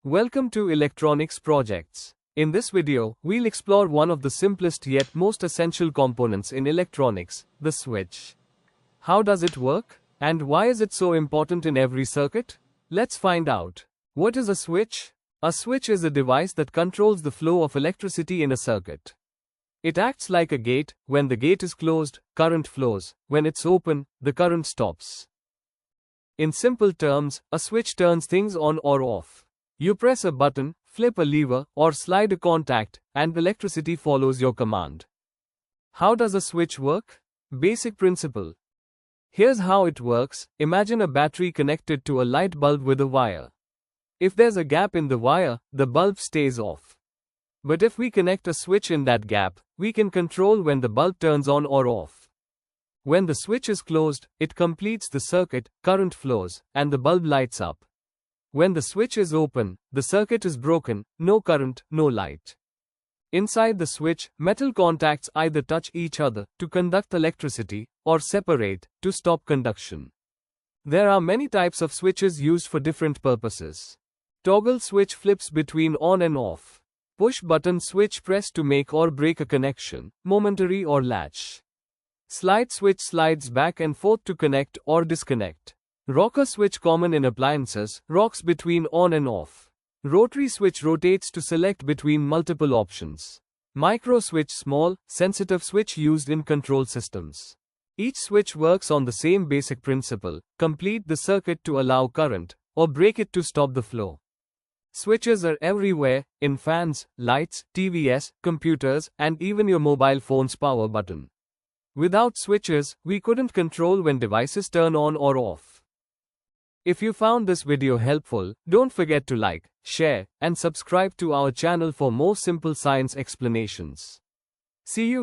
Welcome to Electronics Projects. In this video, we'll explore one of the simplest yet most essential components in electronics, the switch. How does it work? And why is it so important in every circuit? Let's find out. What is a switch? A switch is a device that controls the flow of electricity in a circuit. It acts like a gate. When the gate is closed, current flows. When it's open, the current stops. In simple terms, a switch turns things on or off. You press a button, flip a lever, or slide a contact, and electricity follows your command. How does a switch work? Basic principle. Here's how it works. Imagine a battery connected to a light bulb with a wire. If there's a gap in the wire, the bulb stays off. But if we connect a switch in that gap, we can control when the bulb turns on or off. When the switch is closed, it completes the circuit, current flows, and the bulb lights up. When the switch is open, the circuit is broken, no current, no light. Inside the switch, metal contacts either touch each other to conduct electricity, or separate to stop conduction. There are many types of switches used for different purposes. Toggle switch flips between on and off. Push button switch press to make or break a connection, momentary or latch. Slide switch slides back and forth to connect or disconnect. Rocker switch common in appliances, rocks between on and off. Rotary switch rotates to select between multiple options. Micro switch small, sensitive switch used in control systems. Each switch works on the same basic principle: complete the circuit to allow current, or break it to stop the flow. Switches are everywhere, in fans, lights, TVs, computers, and even your mobile phone's power button. Without switches, we couldn't control when devices turn on or off. If you found this video helpful, don't forget to like, share, and subscribe to our channel for more simple science explanations. See you